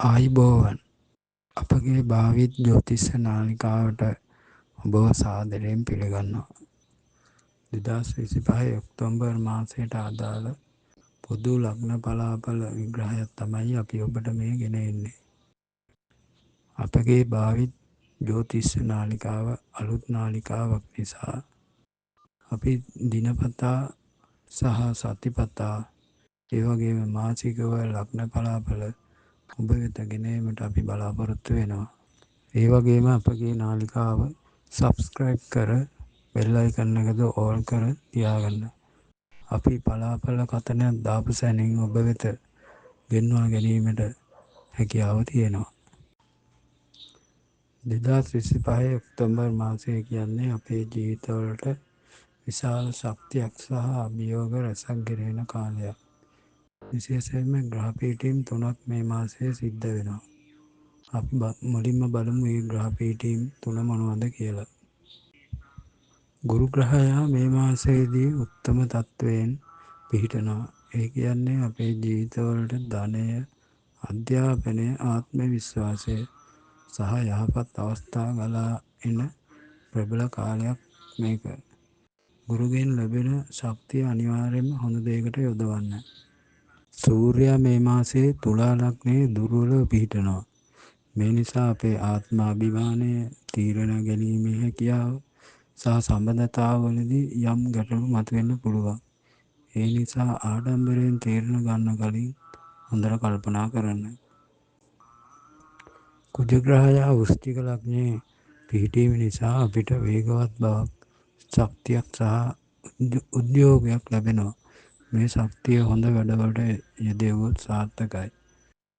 ආයිබෝවන් අපගේ භාවිත ජ්‍යොතිෂ නාලිකාවට ඔබව සාදරයෙන් පිළිගන්නවා. 2025 ඔක්තෝබර් මාසයට අදාළ පොදු ලග්න පලාඵල විග්‍රහයක් තමයි අපි ඔබට මේ ගෙන එන්නේ. අපගේ භාවිත ජ්‍යොතිෂ නාලිකාව අලුත් නාලිකාවක් නිසා අපි දිනපතා සහ සතිපතා ඒ වගේම මාසිකව ලග්න පලාඵල ඔබ වෙත ගෙනීමට අපි බලාපොරොත්තු වෙනවා. ඒ වගේම අපගේ නාලිකාව සබ්ස්ක්‍රයිබ් කර බෙල් අයිකන් එකද ඕල් කර තියාගන්න. අපි පලාඵල කතනයක් දාපු සැනින් ඔබ වෙත ගෙන්වා ගැනීමට හැකියාව තියෙනවා. 2025 ඔක්තෝබර් මාසය කියන්නේ අපේ ජීවිතවලට විශාල ශක්තියක් සහ අභියෝග රැසක් ගෙනෙන කාලයක්. විශේෂයෙන්ම ග්‍රහ පීඨීම් 3ක් මේ මාසයේ සිද්ධ වෙනවා. අපි මුලින්ම බලමු මේ ග්‍රහ පීඨීම් 3 මොනවද කියලා. ගුරු ග්‍රහයා මේ මාසයේදී උත්තම තත්වයෙන් පිහිටනවා. ඒ කියන්නේ අපේ ජීවිතවලට ධනය, අධ්‍යාපනය, ආත්ම විශ්වාසය සහ යහපත් අවස්ථා ගලා එන ප්‍රබල කාලයක් මේක. ගුරුගෙන් ලැබෙන ශක්තිය අනිවාර්යයෙන්ම හොඳ දෙයකට යොදවන්න. සූර්යයා මේ මාසයේ තුලා ලග්නයේ දුර්වලව පිහිටනවා. මේ නිසා අපේ ආත්මාභිමානය, තීරණ ගැනීමේ හැකියාව සහ සම්බන්ධතාවවලදී යම් ගැටලු මතුවෙන්න පුළුවන්. ඒ නිසා ආඩම්බරයෙන් තීරණ ගන්න කලින් හොඳට කල්පනා කරන්න. කුජ ග්‍රහයා වෘශ්චික ලග්නයේ පිහිටීම නිසා අපිට වේගවත් බවක්, ශක්තියක් සහ උද්‍යෝගයක් ලැබෙනවා. මේ ශක්තිය හොඳ වැඩවලට යෙදෙව්වොත් සාර්ථකයි.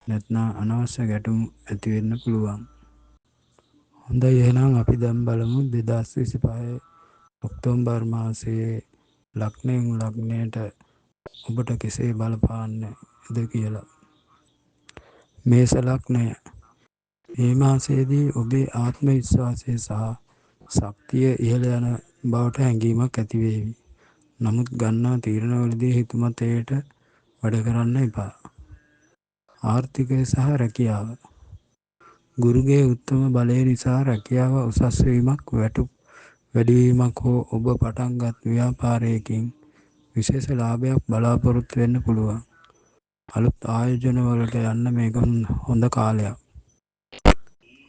නැත්නම් අනවශ්‍ය ගැටුම් ඇති වෙන්න පුළුවන්. හොඳයි, එහෙනම් අපි දැන් බලමු 2025 ඔක්තෝබර් මාසයේ ලග්නයෙන් ලග්නයට ඔබට කෙසේ බලපාන්නේද කියලා. මේෂ ලග්නය. මේ මාසයේදී ඔබේ ආත්ම විශ්වාසය සහ ශක්තිය ඉහළ යන බවට හැඟීමක් ඇති වේවි. නමුත් ගන්නා තීරණවලදී හිතුමතයට වැඩ කරන්න එපා. ආර්ථිකය සහ රැකියාව. ගුරුගේ උත්තම බලය නිසා රැකියාව උසස් වීමක්, වැටුප් වැඩිවීමක් හෝ ඔබ පටන්ගත් ව්‍යාපාරයකින් විශේෂ ලාභයක් බලාපොරොත්තු වෙන්න පුළුවන්. අලුත් ආයෝජන වලට යන්න මේක හොඳ කාලයක්.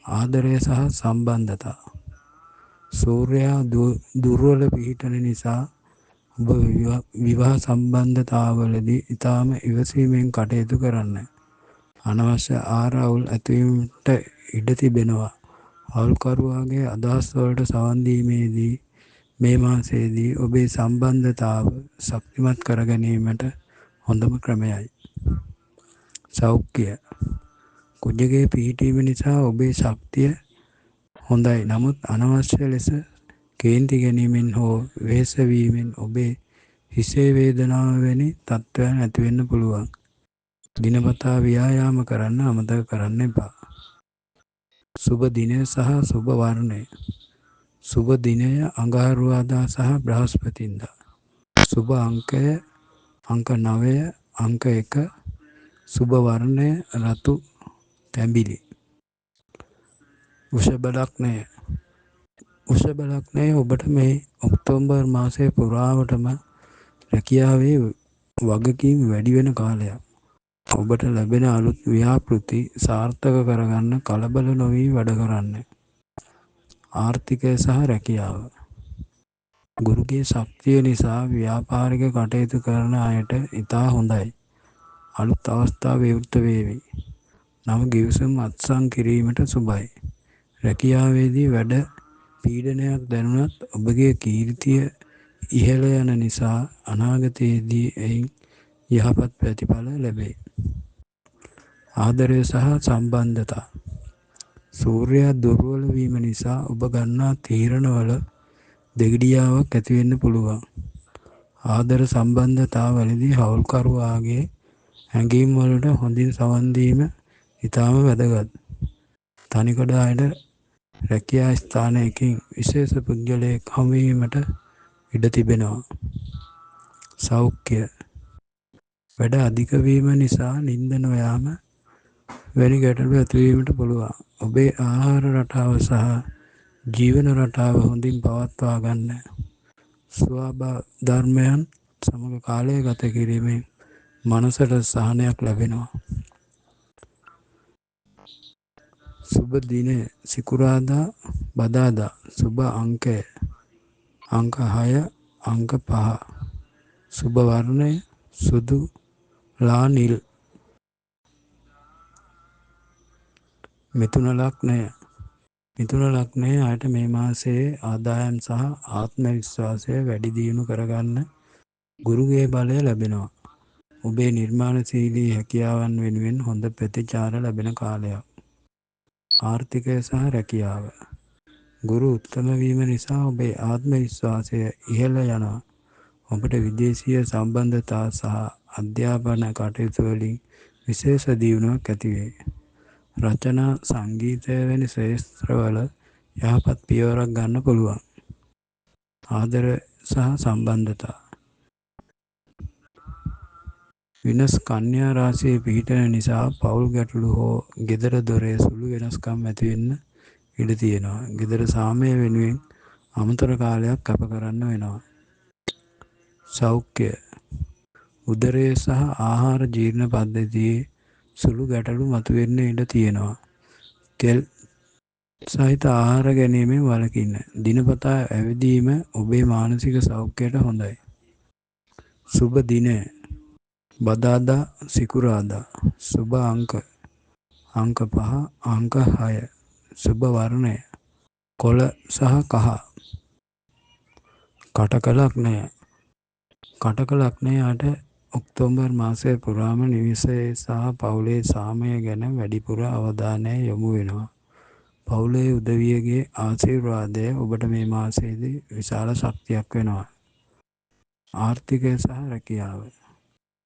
ආදරය සහ සම්බන්ධතා. සූර්යයා දුර්වල පිහිටන නිසා ඔබ විවාහ සම්බන්ධතාවලදී ඉතාම ඉවසීමෙන් කටයුතු කරන්න. අනවශ්‍ය ආරවුල් ඇතිවීමට ඉඩ තිබෙනවා. හවුල්කරුවාගේ අදහස් වලට සවන් දීමේදී මේ මාසයේදී ඔබේ සම්බන්ධතාව ශක්තිමත් කර ගැනීමට හොඳම ක්‍රමයයි. සෞඛ්‍ය. කුජගේ පිහිටීම නිසා ඔබේ ශක්තිය හොඳයි. නමුත් අනවශ්‍ය ලෙස කේන්ති ගැනීමෙන් හෝ වෙහෙස වීමෙන් ඔබේ හිසේ වේදනාව වැනි තත්ත්වයන් ඇති වෙන්න පුළුවන්. දිනපතා ව්‍යායාම කරන්න අමතක කරන්න එපා. සුබ දිනය සහ සුබ වර්ණය. සුබ දිනය අඟහරුවාදා සහ බ්‍රහස්පතින්දා. සුබ අංකය අංක 9, අංක 1. සුබ වර්ණය රතු තැඹිලි. වෘෂභ ලග්නය. වෘෂභ ලග්නය ඔබට මේ ඔක්තෝබර් මාසය පුරාවටම රැකියාවේ වගකීම් වැඩි වෙන කාලයක්. ඔබට ලැබෙන අලුත් ව්‍යාපෘති සාර්ථක කරගන්න කලබල නොවී වැඩ කරන්න. ආර්ථිකය සහ රැකියාව. ගුරුගේ ශක්තිය නිසා ව්‍යාපාරික කටයුතු කරන අයට ඉතා හොඳයි. අලුත් අවස්ථා විවෘත වේවි. නව ගිවිසුම් අත්සන් කිරීමට සුබයි. රැකියාවේදී වැඩ පීඩනයක් දැනුණත් ඔබගේ කීර්තිය ඉහළ යන නිසා අනාගතයේදී එයින් යහපත් ප්‍රතිඵල ලැබේ. ආදරය සහ සම්බන්ධතා. සූර්යයා දුර්වල වීම නිසා ඔබ ගන්නා තීරණවල දෙගිඩියාවක් ඇති වෙන්න පුළුවන්. ආදර සම්බන්ධතාවලදී හවුල්කරුවාගේ හැඟීම් වලට හොඳින් සවන් දීම ඉතාම වැදගත්. තනිකඩ අයට රැකියා ස්ථානයකින් විශේෂ පුද්ගලයෙක් හමු වීමට ඉඩ තිබෙනවා. සෞඛ්‍ය. වැඩ අධික වීම නිසා නිින්ද නොයාම, වැනි ගැටලු ඇතිවීමට පුළුවන්. ඔබේ ආහාර රටාව සහ ජීවන රටාව හොඳින් පවත්වා ගන්න. ස්වභාධර්මයන් සමග කාලය ගත කිරීමෙන් මනසට සහනයක් ලැබෙනවා. සුබ දිනය සිකුරාදා බදාදා සුබ අංකය අංක 6 අංක 5 සුබ වර්ණය සුදු ලා නිල්. මිථුන ලග්නය මිථුන ලග්නයේ අයට මේ මාසයේ ආදායම් සහ ආත්ම විශ්වාසය වැඩි දියුණු කරගන්න ගුරුගේ බලය ලැබෙනවා. ඔබේ නිර්මාණශීලී හැකියාවන් වෙනුවෙන් හොඳ ප්‍රතිචාර ලැබෙන කාලයක්. ආර්ථිකය සහ රැකියාව. ගුරු උත්තම වීම නිසා ඔබේ ආත්ම විශ්වාසය ඉහළ යනවා. ඔබට විදේශීය සම්බන්ධතා සහ අධ්‍යාපන කටයුතු වලින් විශේෂ දියුණුවක් ඇති වේ. රචනා සංගීතය වැනි ක්ෂේත්‍රවල යහපත් පියවරක් ගන්න පුළුවන්. ආදර සහ සම්බන්ධතා. විනස් කන්‍යා රාශියේ පිහිටන නිසා පෞල් ගැටලු හෝ ගෙදර දොරේ සුළු වෙනස්කම් ඇති වෙන්න ඉඩ තියෙනවා. ගෙදර සාමය වෙනුවෙන් අමතර කාලයක් කැප කරන්න වෙනවා. සෞඛ්‍ය. උදරය සහ ආහාර ජීර්ණ පද්ධතියේ සුළු ගැටලු මතුවෙන්න ඉඩ තියෙනවා. තෙල් සහිත ආහාර ගැනීමෙන් වළකින්න. දිනපතා ඇවිදීම ඔබේ මානසික සෞඛ්‍යයට හොඳයි. සුබ දිනය බදාදා සිකුරාදා සුබ අංක 5 අංක 6 සුබ වර්ණය කොළ සහ කහ. කටක ලග්නය කටක ලග්නයට ඔක්තෝබර් මාසය පුරාම නිවසේ සහ පවුලේ සාමය ගැන වැඩිපුර අවධානය යොමු වෙනවා. පවුලේ උදවියගේ ආශිර්වාදය ඔබට මේ මාසයේදී විශාල ශක්තියක් වෙනවා. ආර්ථිකය සහ රැකියාව.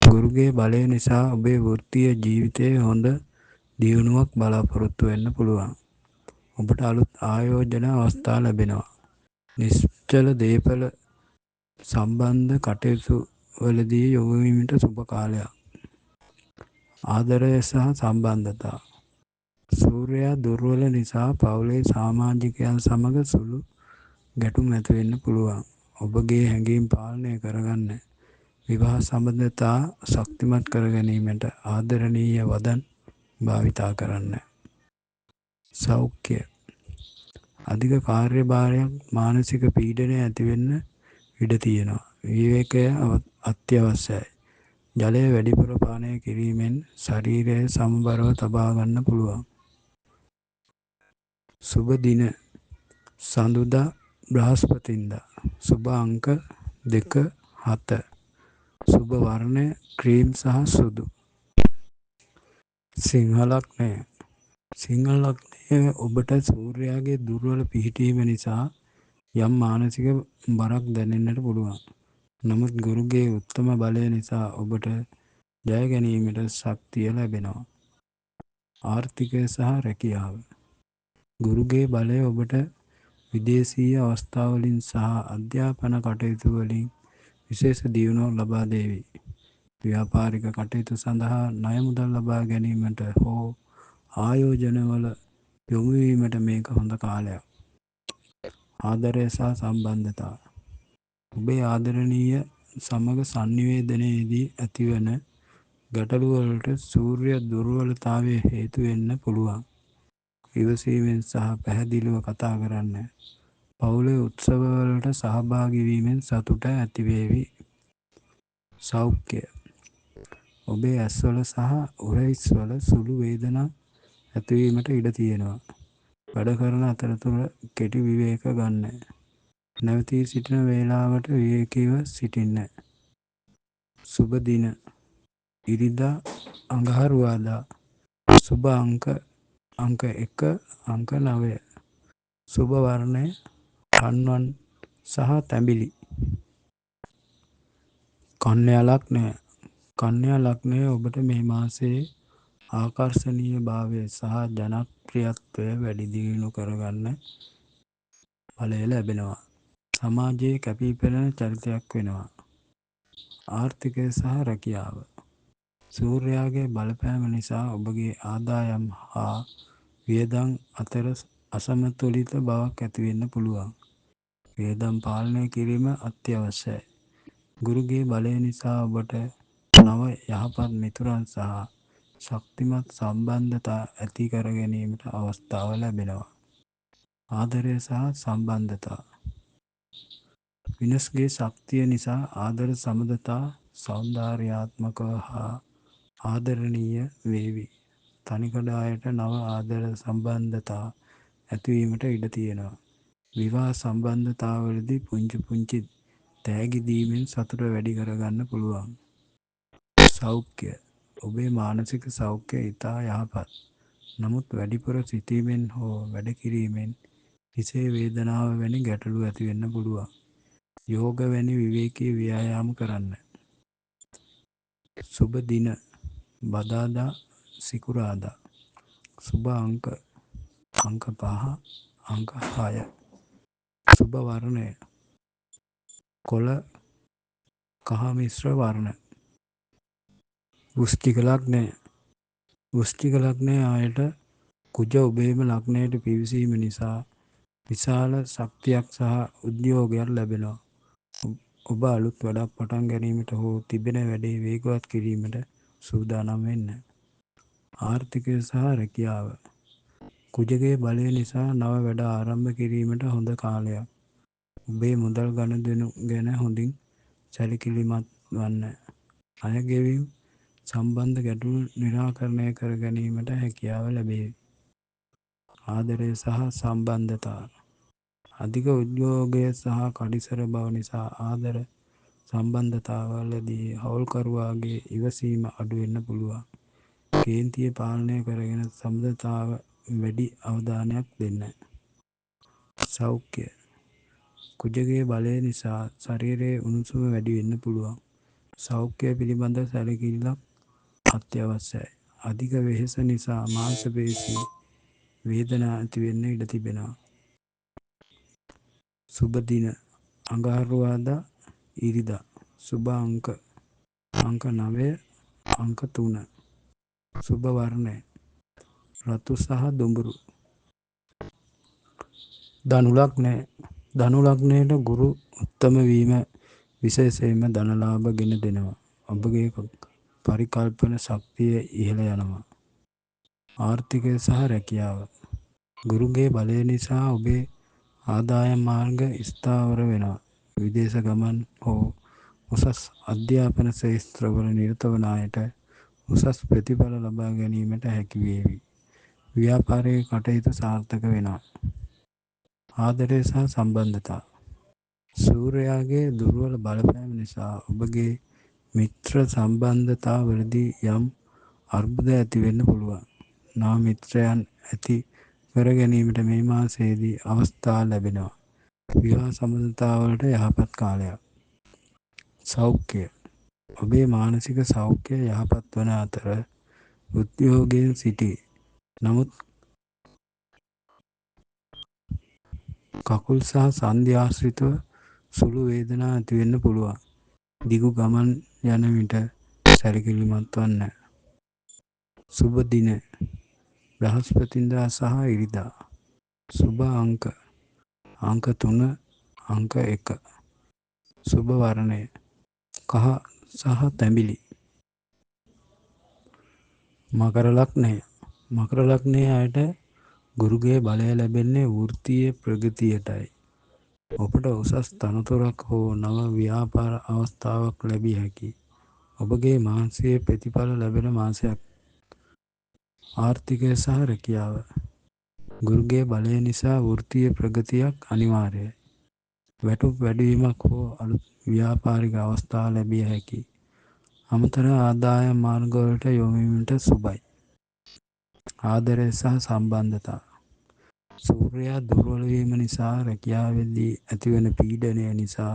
ගුරුගේ බලය නිසා ඔබේ වෘත්තීය ජීවිතයේ හොඳ දියුණුවක් බලාපොරොත්තු වෙන්න පුළුවන්. ඔබට අලුත් ආයෝජන අවස්ථා ලැබෙනවා. නිශ්චල දේපල සම්බන්ධ කටයුතු වලදී යොමු වීමට සුබ කාලයක්. ආදරය සහ සම්බන්ධතා. සූර්යයා දුර්වල නිසා පවුලේ සමාජිකයන් සමග සුළු ගැටුම් ඇති වෙන්න පුළුවන්. ඔබගේ හැඟීම් පාලනය කරගන්න. විවාහ සම්බන්ධතා ශක්තිමත් කර ගැනීමට ආදරණීය වදන් භාවිතා කරන්න. සෞඛ්‍ය. අධික කාර්යභාරයක් මානසික පීඩනය ඇති වෙන්න ඉඩ තියෙනවා. විවේකය අත්‍යවශ්‍යයි. ජලය වැඩිපුර පානය කිරීමෙන් ශරීරය සමබරව තබා ගන්න පුළුවන්. සුබ දින සඳුදා බ්‍රහස්පතින්දා සුබ අංක 2 7 සුබ වර්ණය ක්‍රීම් සහ සුදු. සිංහ ලග්නය සිංහ ලග්නය ඔබට සූර්යයාගේ දුර්වල පිහිටීම නිසා යම් මානසික බරක් දැනෙන්නට පුළුවන්. නමුත් ගුරුගේ උත්තම බලය නිසා ඔබට ජය ගැනීමට ශක්තිය ලැබෙනවා. ආර්ථිකය සහ රැකියාව. ගුරුගේ බලය ඔබට විදේශීය අවස්ථාවලින් සහ අධ්‍යාපන කටයුතු වලින් විශේෂ දියුණුවක් ලබා දෙවි. ව්‍යාපාරික කටයුතු සඳහා ණය මුදල් ලබා ගැනීමට හෝ ආයෝජනවල යොමු වීමට මේක හොඳ කාලයක්. ආදරය සහ සම්බන්ධතා. ඔබේ ආදරණීය සමග සංනිවේදනයේදී ඇතිවන ගැටලු වලට සූර්ය දුර්වලතාවය හේතු වෙන්න පුළුවන්. ඉවසීමෙන් සහ පැහැදිලිව කතා කරන්න. පවුලේ උත්සවවලට සහභාගී වීමෙන් සතුට ඇතිවේවි. සෞඛ්‍ය. ඔබේ ඇස්වල සහ උරහිස්වල සුළු වේදනා ඇතිවීමට ඉඩ තියෙනවා. වැඩ කරන අතරතුර කෙටි විවේක ගන්න. නැවතී සිටින වේලාවට විවේකීව සිටින්න. සුබ දින ඉරිදා අඟහරුවාදා සුබ අංක 1 අංක 9 සුබ වර්ණය රන්වන් සහ තැඹිලි. කන්‍යා ලග්නය කන්‍යා ලග්නය ඔබට මේ මාසයේ ආකර්ශනීය භාවය සහ ජනප්‍රියත්වය වැඩි දියුණු කරගන්න බලය ලැබෙනවා. සමාජයේ කැපී පෙනෙන චරිතයක් වෙනවා. ආර්ථිකය සහ රැකියාව. සූර්යාගේ බලපෑම නිසා ඔබගේ ආදායම් හා වියදම් අතර අසමතුලිත බවක් ඇතිවෙන්න පුළුවන්. වියදම් පාලනය කිරීම අත්‍යවශ්‍යයි. ගුරුගේ බලය නිසා ඔබට නව යහපත් මිතුරන් සහ ශක්තිමත් සම්බන්ධතා ඇති කර ගැනීමට අවස්ථාව ලැබෙනවා. ආදරය සහ සම්බන්ධතා. විනස්ගේ ශක්තිය නිසා ආදර සබඳතා සෞන්දර්යාත්මකව හා ආදරණීය වේවි. තනිකඩ අයට නව ආදර සම්බන්ධතා ඇතිවීමට ඉඩ තියෙනවා. විවාහ සම්බන්ධතාවලදී පුංචි තෑගි දීමෙන් සතුට වැඩි කරගන්න පුළුවන්. සෞඛ්‍ය. ඔබේ මානසික සෞඛ්‍ය ඉතා යහපත්. නමුත් වැඩිපුර සිතීමෙන් හෝ වැඩ කිරීමෙන් හිසේ වේදනාව වැනි ගැටලු ඇතිවෙන්න පුළුවන්. යෝග වැනි විවේකී ව්‍යායාම කරන්න. සුබ දින බදාදා සිකුරාදා. සුබ අංක 5 අංක 6. සුබ වර්ණය කොළ කහ මිශ්‍ර වර්ණ. වෘශ්චික ලග්නය. වෘශ්චික ලග්නය අයට කුජ ඔබේම ලග්නයට පිවිසීම නිසා විශාල ශක්තියක් සහ උද්‍යෝගයක් ලැබෙනවා. ඔබ අලුත් වැඩක් පටන් ගැනීමට හෝ තිබෙන වැඩේ වේගවත් කිරීමට සූදානම් වෙන්න. ආර්ථිකය සහ රැකියාව. කුජගේ බලය නිසා නව වැඩ ආරම්භ කිරීමට හොඳ කාලයක්. ඔබේ මුදල් ගනුදෙනු ගැන හොඳින් සැලකිලිමත් වන්න. අය ගෙවීම් සම්බන්ධ ගැටලු නිරාකරණය කර ගැනීමට හැකියාව ලැබේ. ආදරය සහ සම්බන්ධතා. අධික උද්යෝගය සහ කඩිසර බව නිසා ආදර සම්බන්ධතාවලදී හවුල්කරුවාගේ ඉවසීම අඩු වෙන්න පුළුවන්. කේන්තිය පාලනය කරගෙන සම්බන්ධතාව වැඩි අවධානයක් දෙන්න. සෞඛ්‍ය. කුජගේ බලය නිසා ශරීරයේ උණුසුම වැඩි වෙන්න පුළුවන්. සෞඛ්‍ය පිළිබඳ සැලකිල්ලක් අත්‍යවශ්‍යයි. අධික වෙහෙස නිසා මාංශ පේශී වේදනා ඇති වෙන්න ඉඩ තිබෙනවා. සුබ දින අඟහරුවාදා ඉරිදා. සුබ අංක 9 අංක 3. සුබ වර්ණය රතු සහ දුඹුරු. ධනු ලග්නය. ධනු ලග්නයට ගුරු උත්තම වීම විශේෂයෙන්ම ධන ලාභ ගෙන දෙනවා. ඔබගේ පරිකල්පන ශක්තිය ඉහළ යනවා. ආර්ථිකය සහ රැකියාව. ගුරුගේ බලය නිසා ඔබේ ආදායම් මාර්ග ස්ථාවර වෙනවා. විදේශ ගමන් හෝ උසස් අධ්‍යාපන ක්ෂේත්‍රවල නිරත වන අයට උසස් ප්‍රතිඵල ලබා ගැනීමට හැකි වේවි. ව්‍යාපාරයේ කටයුතු සාර්ථක වෙනවා. ආදරය සහ සම්බන්ධතා. සූර්යාගේ දුර්වල බලපෑම නිසා ඔබගේ මිත්‍ර සම්බන්ධතාවලදී යම් අර්බුද ඇති වෙන්න පුළුවන්. නව මිත්‍රයන් ඇති කර ගැනීමට මේ මාසයේදී අවස්ථා ලැබෙනවා. විවාහ සම්බන්ධතාවලට යහපත් කාලයක්. සෞඛ්‍ය. ඔබේ මානසික සෞඛ්‍ය යහපත් වන අතර උද්යෝගයෙන් සිටී. නමුත් කකුල් සහ සන්ධි ආශ්‍රිතව සුළු වේදනා ඇති වෙන්න පුළුවන්. දිගු ගමන් යන විට සැලකිලිමත් වන්න. සුබ දින බ්‍රහස්පතින්දා සහ ඉරිදා. සුබ අංක 3 අංක 1. සුබ වර්ණය කහ සහ තැඹිලි. මකර ලග්නය. මකර ලග්නයේ අයට ගුරුගේ බලය ලැබෙන්නේ වෘත්තීය ප්‍රගතියටයි. ඔබට උසස් තනතුරක් හෝ නව ව්‍යාපාර අවස්ථාවක් ලැබිය හැකි. ඔබගේ මානසික ප්‍රතිඵල ලැබෙන මාසයක්. ආර්ථිකය සහ රැකියාව. ගුරුගේ බලය නිසා වෘත්තීය ප්‍රගතියක් අනිවාර්යයි. වැටුප් වැඩිවීමක් හෝ අලුත් ව්‍යාපාරික අවස්ථා ලැබිය හැකි. අමතර ආදායම් මාර්ගවලට යොමු වීමට සුබයි. ආදරය සහ සම්බන්ධතා. සූර්යයා දුර්වල වීම නිසා රැකියාවේදී ඇතිවන පීඩනය නිසා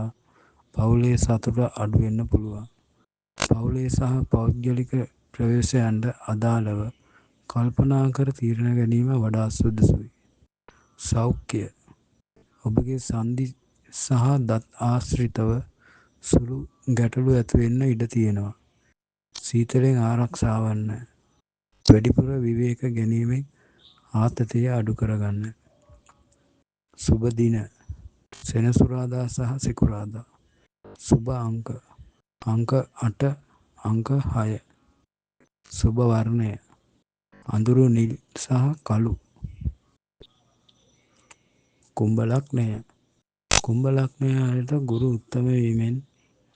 පවුලේ සතුට අඩු වෙන්න පුළුවන්. පවුලේ සහ පෞද්ගලික ප්‍රවේශයන්ට අදාළව කල්පනා කර තීරණ ගැනීම වඩා සුදුසුයි. සෞඛ්‍ය. ඔබගේ සන්ධි සහ දත් ආශ්‍රිතව සුළු ගැටලු ඇති වෙන්න ඉඩ තියෙනවා. සීතලෙන් ආරක්ෂා වන්න. වැඩිපුර විවේක ගැනීමෙන් ආතතිය අඩු කරගන්න. සුබ දින සෙනසුරාදා සහ සිකුරාදා. සුබ අංක අංක 8 අංක 6. සුබ වර්ණය අඳුරු නිල් සහ කළු. කුම්භ ලග්නය. කුම්භ ලග්නයට ගුරු උත්තම වීමෙන්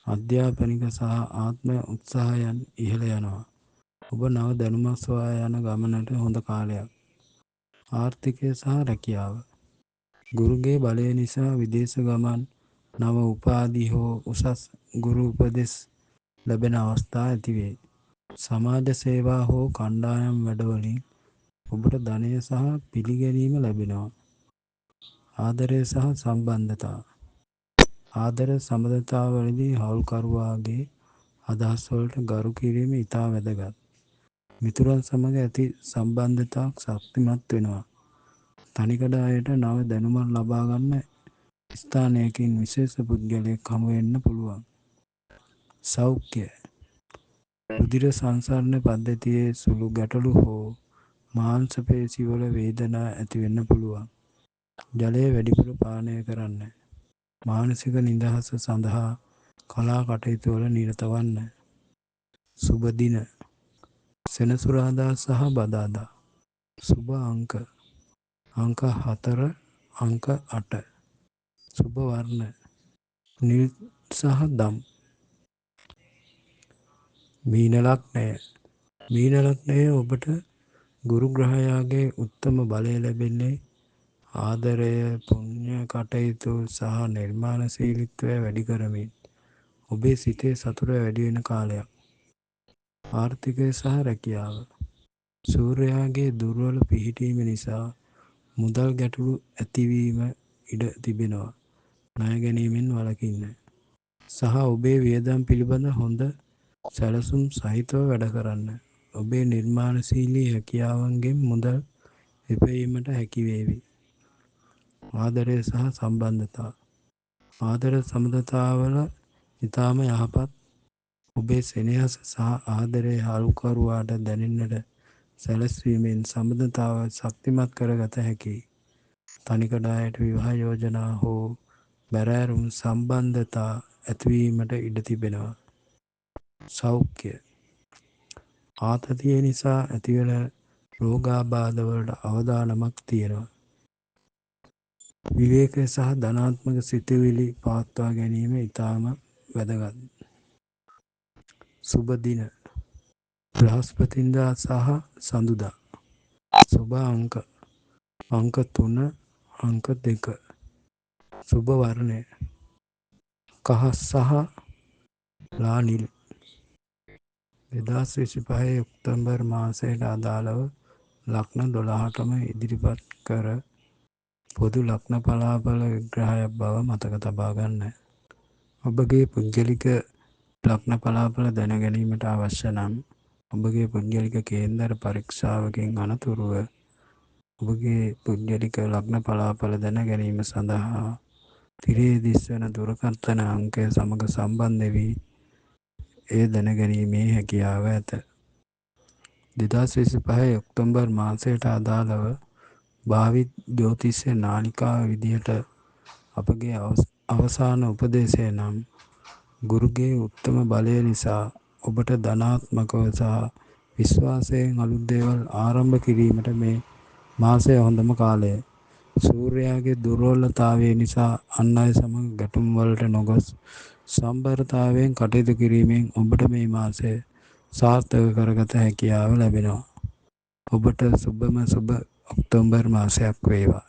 අධ්‍යාපනික සහ ආත්ම උත්සාහයන් ඉහළ යනවා. ඔබ නව දැනුමක් සොයා යන ගමනට හොඳ කාලයක්. ආර්ථිකය සහ රැකියාව. ගුරුගේ බලය නිසා විදේශ ගමන්, නව උපාධි හෝ උසස් ගුරු උපදෙස් ලැබෙන අවස්ථා ඇතිවේ. සමාජ සේවා හෝ කණ්ඩායම් වැඩවලින් ඔබට ධනය සහ පිළිගැනීම ලැබෙනවා. ආදරය සහ සම්බන්ධතා. ආදර සම්බන්ධතාවලදී හවුල්කරුවාගේ අදහස්වලට ගරු කිරීම ඉතා වැදගත්. මිතුරන් සමග ඇති සම්බන්ධතාවක් ශක්තිමත් වෙනවා. තනිකඩ අයට නව දැනුමක් ලබා ගන්න ස්ථානයකින් විශේෂ පුද්ගලයෙක් හමු වෙන්න පුළුවන්. සෞඛ්‍ය. රුධිර සංසරණ පද්ධතියේ සුළු ගැටලු හෝ මාංශ පේශිවල වේදනා ඇති වෙන්න පුළුවන්. ජලය වැඩිපුර පානය කරන්න. මානසික නිදහස සඳහා කලා කටයුතු වල නිරත වන්න. සුබ දින සෙනසුරාදා සහ බදාදා. සුබ අංක අංක 4 අංක 8. සුබ වර්ණ නිල් සහ දම්. මීන ලග්නය. මීන ලග්නයේ ඔබට ගුරු ග්‍රහයාගේ උත්තම බලය ලැබෙන්නේ ආදරය, පුණ්‍ය කටයුතු සහ නිර්මාණශීලීත්වය වැඩි කරමින් ඔබේ සිතේ සතුට වැඩි වෙන කාලයක්. ආර්ථිකය සහ රැකියාව. සූර්යයාගේ දුර්වල පිහිටීම නිසා මුදල් ගැටලු ඇතිවීම ඉඩ තිබෙනවා. ණය ගැනීමෙන් වළකින්න. සහ ඔබේ වියදම් පිළිබඳ හොඳ සැලසුම් සහිතව වැඩ කරන්න. ඔබේ නිර්මාණශීලී හැකියාවන්ගෙන් මුදල් ඉපයීමට හැකි වේවි. ආදරය සහ සම්බන්ධතා. ආදර සම්බන්ධතාවල ඉතාම යහපත්. ඔබේ සෙනෙහස සහ ආදරය හවුල්කරුවාට දැනෙන්නට සැලැස්වීමෙන් සම්බන්ධතාව ශක්තිමත් කරගත හැකියි. තනිකඩ අයට විවාහ යෝජනා හෝ බැරෑරුම් සම්බන්ධතා ඇතිවීමට ඉඩ තිබෙනවා. සෞඛ්‍ය. ආතතිය නිසා ඇතිවන රෝගාබාධවලට අවදානමක් තියෙනවා. විවේකය සහ ධනාත්මක සිතුවිලි පවත්වා ගැනීම ඉතාම වැදගත්. සුබ දින බ්‍රහස්පතින්දා සහ සඳුදා. සුබ අංක අංක 3 අංක 2. සුබ වර්ණය කහ සහ ලා නිල්. 2025 ඔක්තෝබර් මාසයට අදාළව ලග්න 12ටම ඉදිරිපත් කර පොදු ලග්න පලාඵල විග්‍රහයක් බව මතක තබා ගන්න. ඔබගේ පුද්ගලික ලග්න පලාඵල දැන ගැනීමට අවශ්‍ය නම් ඔබගේ පුද්ගලික කේන්දර පරීක්ෂාවකින් අනතුරුව ඔබගේ පුද්ගලික ලග්න පලාඵල දැන ගැනීම සඳහා තිරයේ දිස්වන දුරකථන අංකය සමග සම්බන්ධ වී එය දැනගැනීමේ හැකියාව ඇත. 2025 ඔක්තෝබර් මාසයට අදාළව භාවිත ජ්‍යොතිෂ නාලිකාව විදිහට අපගේ අවසාන උපදේශය නම් ගුරුගේ උත්තම බලය නිසා ඔබට ධනාත්මකව සහ විශ්වාසයෙන් අලුත් දේවල් ආරම්භ කිරීමට මේ මාසය හොඳම කාලය. සූර්යයාගේ දුර්වලතාවය නිසා අන් අය සමග ගැටුම් වලට නොගොස් සම්බරතාවයෙන් කටයුතු කිරීමෙන් ඔබට මේ මාසය සාර්ථක කරගත හැකියාව ලැබෙනවා. ඔබට සුබම සුබ ඔක්තෝබර් මාසයක් වේවා.